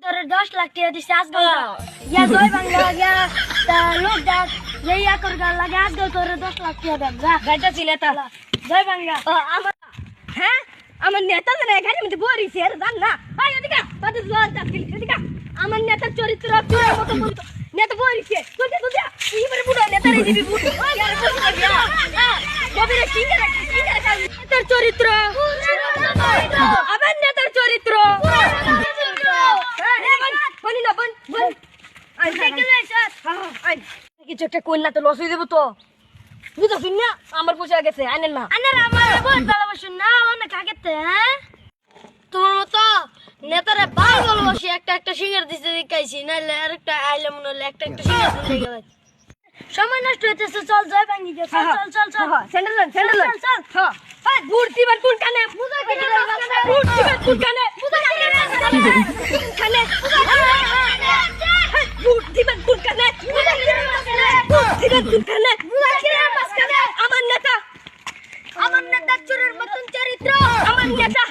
তোর 10 লাখ টাকা দিছে আজকে ইয়া জয় বাংলা ইয়া তা লোক ডাক ইয়া কর গাল লাগে আজকে তোর 10 লাখ টাকা দেন যা গাইটা ছিল তা জয় বাংলা আমার হ্যাঁ আমার নেতা না গাড়ির মধ্যে বরিছে আর জান না আয় এদিকে তাদের জোর চাকরি এদিকে আমার নেতার চরিত্র চোরের মতো বলতো নেতা বরিছে তুই এবারে বুড়ো নেতারে দিবি বুড়ো আর কবিরে সিঙ্গারা নেতার চরিত্র আবার নেতার চরিত্র বলি না বল বল কিছু একটা কন্যা তো লস হয়ে দেবো তো বুঝা শুন না আমার পোষা গেছে আনেন না আনার আমার বহুত ভালোবাসুন না অনেক আগেতে হ্যাঁ তোমার মতো নেতারে ভালো ভালোবাসি একটা সিঙ্গার দিতে দেখাইছি নাহলে আরেকটা আইলে মনে হলে একটা সিঙ্গার দিতে গেল সময় নষ্ট হইতেছে চল জয় বাঙ্গি গে চল চল চল স্যান্ডেল চল হ্যাঁ এই বুড়তি বাট কোন কানে বুড়তি বাট কোন কানে কানে বুড়তি বাট কোন কানে বুড়তি বাট কোন কানে আমার নেতা চোরের মতন চরিত্র আমার নেতা